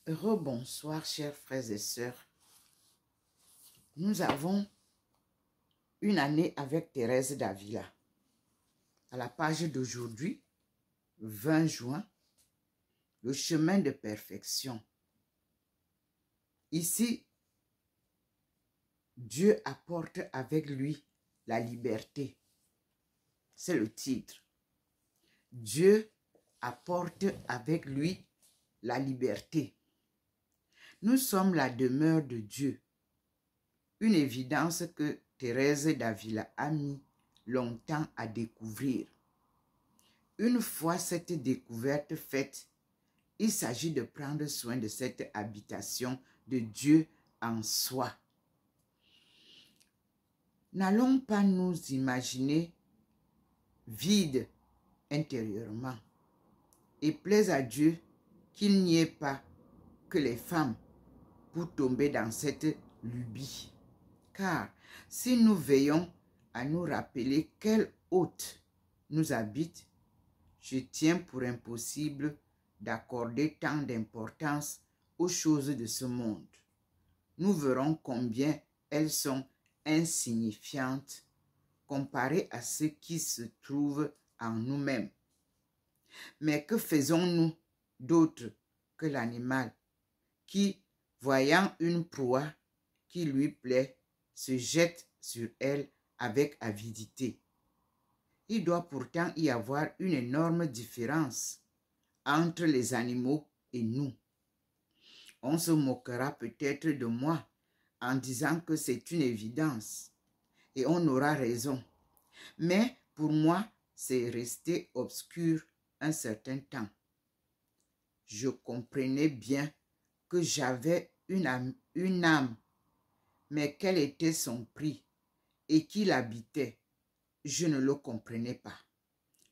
Rebonsoir, chers frères et sœurs. Nous avons une année avec Thérèse d'Avila. À la page d'aujourd'hui, 20 juin, le chemin de perfection. Ici, Dieu apporte avec lui la liberté. C'est le titre. Dieu apporte avec lui la liberté. Nous sommes la demeure de Dieu. Une évidence que Thérèse d'Avila a mis longtemps à découvrir. Une fois cette découverte faite, il s'agit de prendre soin de cette habitation de Dieu en soi. N'allons pas nous imaginer vides intérieurement. Et plaise à Dieu qu'il n'y ait pas que les femmes pour tomber dans cette lubie. Car si nous veillons à nous rappeler quel hôte nous habite, je tiens pour impossible d'accorder tant d'importance aux choses de ce monde. Nous verrons combien elles sont insignifiantes comparées à ce qui se trouve en nous-mêmes. Mais que faisons-nous d'autre que l'animal qui, voyant une proie qui lui plaît, se jette sur elle avec avidité? Il doit pourtant y avoir une énorme différence entre les animaux et nous. On se moquera peut-être de moi en disant que c'est une évidence, et on aura raison. Mais pour moi, c'est resté obscur un certain temps. Je comprenais bien que j'avais une âme, mais quel était son prix et qui l'habitait, je ne le comprenais pas.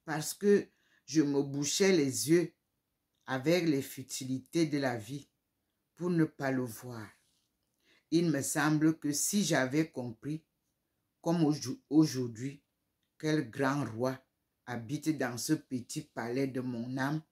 Parce que je me bouchais les yeux avec les futilités de la vie pour ne pas le voir. Il me semble que si j'avais compris, comme aujourd'hui, quel grand roi habite dans ce petit palais de mon âme,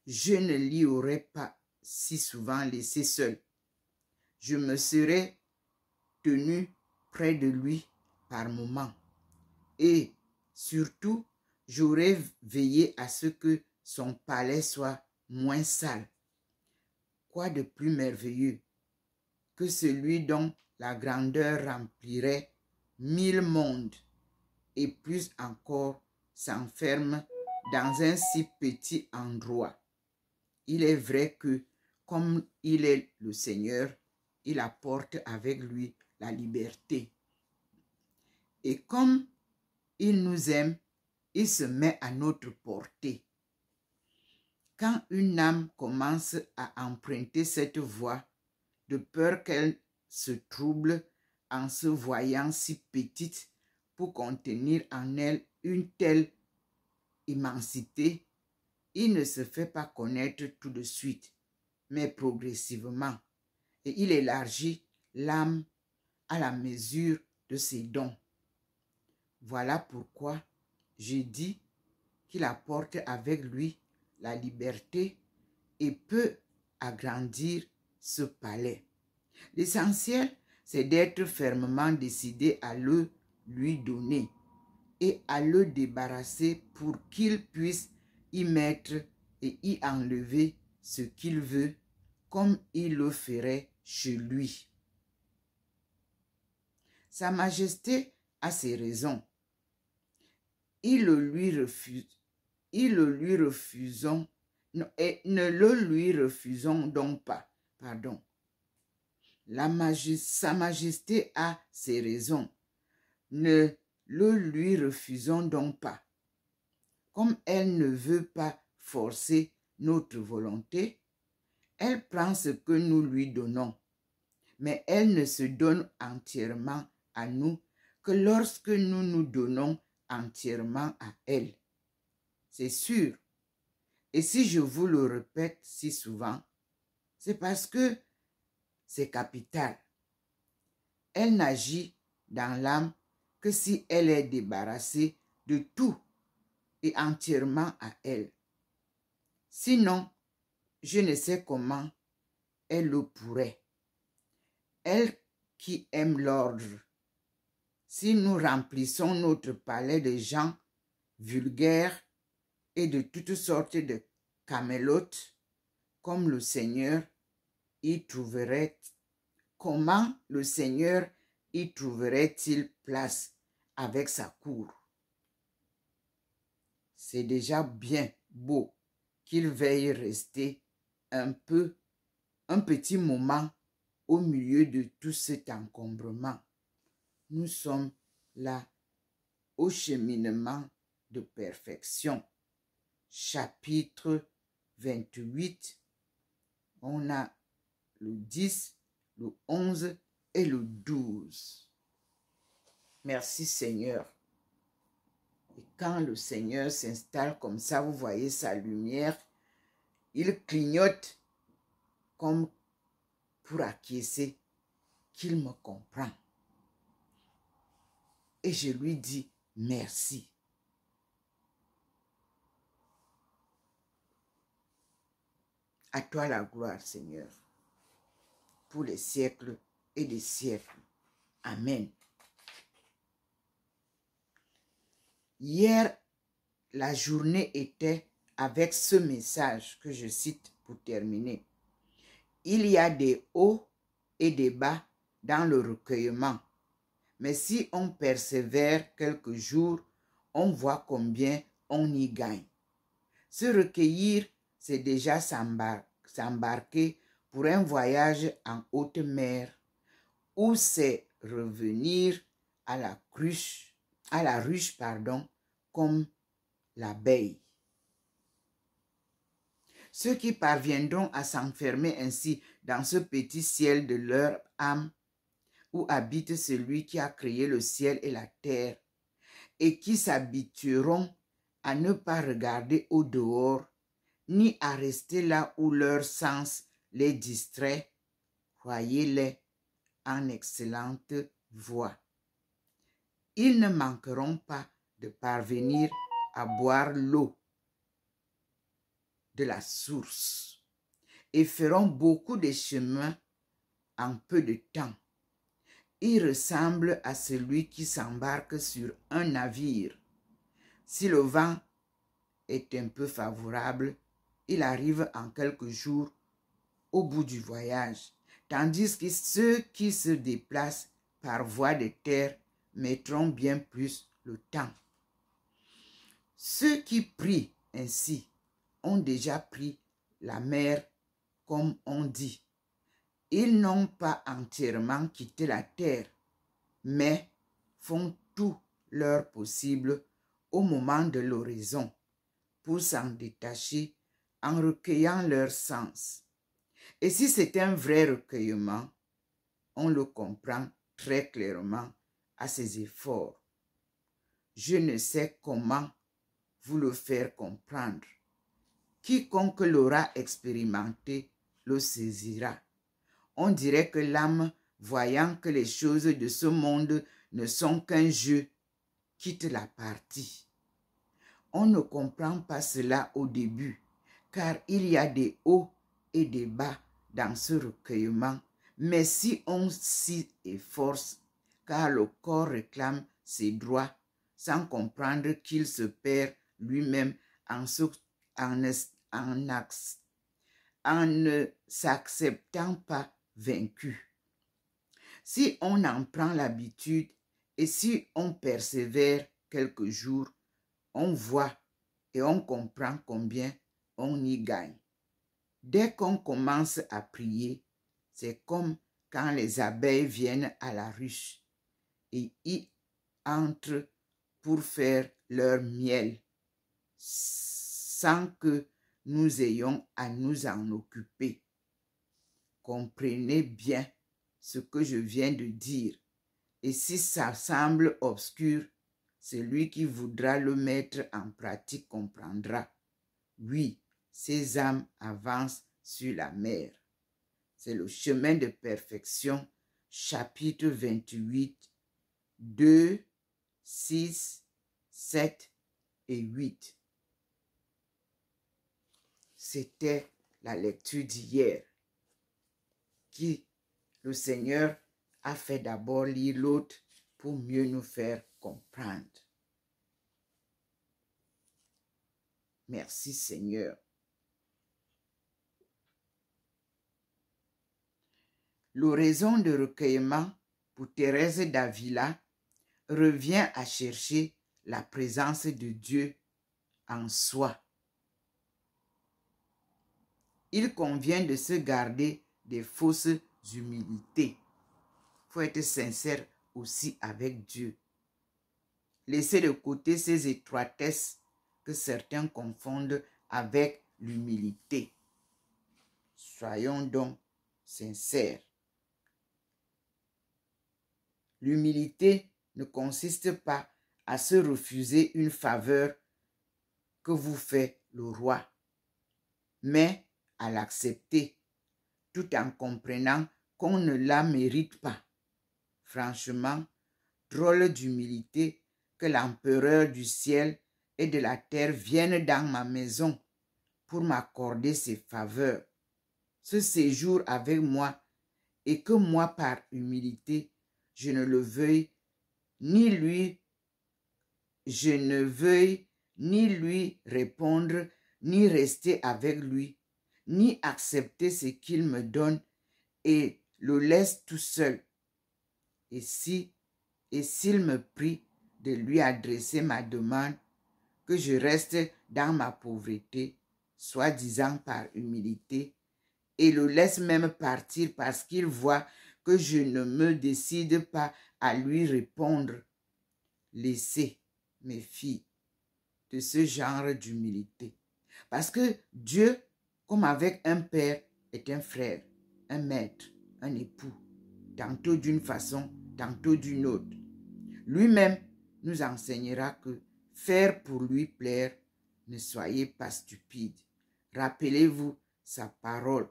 je ne l'y aurais pas si souvent laissé seul. Je me serais tenu près de lui par moments. Et surtout, j'aurais veillé à ce que son palais soit moins sale. Quoi de plus merveilleux que celui dont la grandeur remplirait 1000 mondes et plus encore s'enferme dans un si petit endroit. Il est vrai que, comme il est le Seigneur, il apporte avec lui la liberté. Et comme il nous aime, il se met à notre portée. Quand une âme commence à emprunter cette voie, de peur qu'elle se trouble en se voyant si petite pour contenir en elle une telle immensité, il ne se fait pas connaître tout de suite, mais progressivement, et il élargit l'âme à la mesure de ses dons. Voilà pourquoi je dis qu'il apporte avec lui la liberté et peut agrandir ce palais. L'essentiel, c'est d'être fermement décidé à le lui donner et à le débarrasser pour qu'il puisse y mettre et y enlever ce qu'il veut, comme il le ferait chez lui. Sa Majesté a ses raisons. Ne le lui refusons donc pas. Pardon. Sa Majesté a ses raisons. Ne le lui refusons donc pas. Comme elle ne veut pas forcer notre volonté, elle prend ce que nous lui donnons. Mais elle ne se donne entièrement à nous que lorsque nous nous donnons entièrement à elle. C'est sûr. Et si je vous le répète si souvent, c'est parce que c'est capital. Elle n'agit dans l'âme que si elle est débarrassée de tout et entièrement à elle. Sinon, je ne sais comment est le pourrait. Elle qui aime l'ordre. Si nous remplissons notre palais de gens vulgaires et de toutes sortes de camélotes, comme le Seigneur y trouverait, comment le Seigneur y trouverait-il place avec sa cour? C'est déjà bien beau qu'il veuille rester un petit moment au milieu de tout cet encombrement. Nous sommes là au cheminement de perfection. Chapitre 28, on a le 10, le 11 et le 12. Merci Seigneur. Et quand le Seigneur s'installe comme ça, vous voyez sa lumière, il clignote comme pour acquiescer qu'il me comprend. Et je lui dis merci. À toi la gloire, Seigneur, pour les siècles et des siècles. Amen. Hier, la journée était avec ce message que je cite pour terminer. Il y a des hauts et des bas dans le recueillement. Mais si on persévère quelques jours, on voit combien on y gagne. Se recueillir, c'est déjà s'embarquer pour un voyage en haute mer, ou c'est revenir à la ruche, comme l'abeille. Ceux qui parviendront à s'enfermer ainsi dans ce petit ciel de leur âme, où habite celui qui a créé le ciel et la terre, et qui s'habitueront à ne pas regarder au dehors, ni à rester là où leur sens les distrait, croyez-les en excellente voie. Ils ne manqueront pas de parvenir à boire l'eau de la source et feront beaucoup de chemins en peu de temps. Ils ressemblent à celui qui s'embarque sur un navire. Si le vent est un peu favorable, il arrive en quelques jours au bout du voyage, tandis que ceux qui se déplacent par voie de terre mettront bien plus le temps. Ceux qui prient ainsi ont déjà pris la mer, comme on dit. Ils n'ont pas entièrement quitté la terre, mais font tout leur possible au moment de l'horizon pour s'en détacher en recueillant leur sens. Et si c'est un vrai recueillement, on le comprend très clairement à ses efforts. Je ne sais comment vous le faire comprendre. Quiconque l'aura expérimenté le saisira. On dirait que l'âme, voyant que les choses de ce monde ne sont qu'un jeu, quitte la partie. On ne comprend pas cela au début, car il y a des hauts et des bas dans ce recueillement, mais si on s'y efforce, car le corps réclame ses droits, sans comprendre qu'il se perd lui-même en ne s'acceptant pas vaincu. Si on en prend l'habitude et si on persévère quelques jours, on voit et on comprend combien on y gagne. Dès qu'on commence à prier, c'est comme quand les abeilles viennent à la ruche et y entrent pour faire leur miel, sans que nous ayons à nous en occuper. Comprenez bien ce que je viens de dire. Et si ça semble obscur, celui qui voudra le mettre en pratique comprendra. Oui, ces âmes avancent sur la mer. C'est le chemin de perfection, chapitre 28, 2, 6, 7 et 8. C'était la lecture d'hier. qui le Seigneur a fait d'abord lire l'autre pour mieux nous faire comprendre. Merci Seigneur. L'oraison de recueillement pour Thérèse d'Avila revient à chercher la présence de Dieu en soi. Il convient de se garder des fausses humilités. Il faut être sincère aussi avec Dieu. Laissez de côté ces étroitesses que certains confondent avec l'humilité. Soyons donc sincères. L'humilité ne consiste pas à se refuser une faveur que vous fait le roi, mais à l'accepter, tout en comprenant qu'on ne la mérite pas. Franchement, drôle d'humilité que l'empereur du ciel et de la terre vienne dans ma maison pour m'accorder ses faveurs, ce séjour avec moi, et que moi, par humilité, je ne veuille ni lui répondre, ni rester avec lui, ni accepter ce qu'il me donne et le laisse tout seul. Et s'il me prie de lui adresser ma demande, que je reste dans ma pauvreté, soi-disant par humilité, et le laisse même partir parce qu'il voit que je ne me décide pas à lui répondre. Laissez, mes filles, de ce genre d'humilité. Parce que Dieu, comme avec un père, est un frère, un maître, un époux, tantôt d'une façon, tantôt d'une autre. Lui-même nous enseignera que faire pour lui plaire, ne soyez pas stupides. Rappelez-vous sa parole,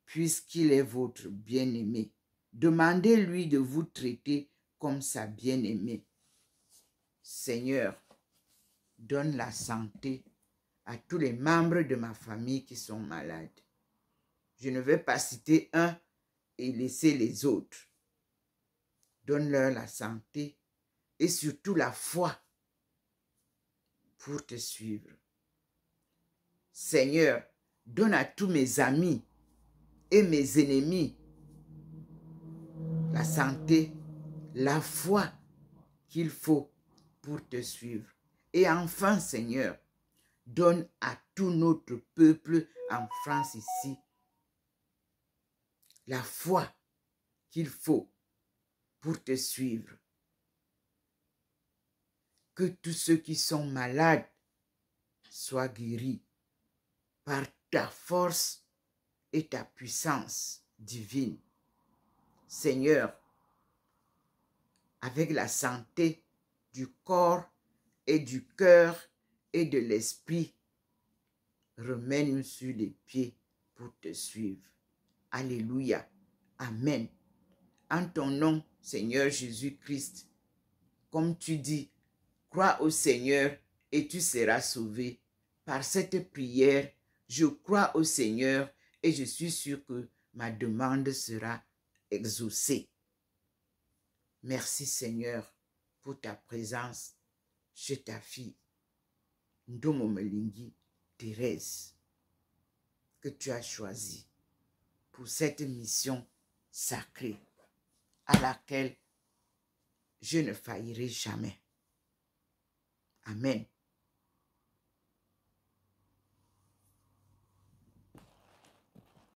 puisqu'il est votre bien-aimé. Demandez-lui de vous traiter comme sa bien-aimée. Seigneur, donne la santé à tous les membres de ma famille qui sont malades. Je ne vais pas citer un et laisser les autres. Donne-leur la santé et surtout la foi pour te suivre. Seigneur, donne à tous mes amis et mes ennemis la santé, la foi qu'il faut pour te suivre. Et enfin, Seigneur, donne à tout notre peuple en France ici la foi qu'il faut pour te suivre. Que tous ceux qui sont malades soient guéris par ta force et ta puissance divine. Seigneur, avec la santé du corps et du cœur et de l'esprit, remets-nous sur les pieds pour te suivre. Alléluia. Amen. En ton nom, Seigneur Jésus-Christ, comme tu dis, crois au Seigneur et tu seras sauvé. Par cette prière, je crois au Seigneur et je suis sûr que ma demande sera exaucée. Merci Seigneur pour ta présence chez ta fille, Ndomo Melingi Thérèse, que tu as choisie pour cette mission sacrée à laquelle je ne faillirai jamais. Amen.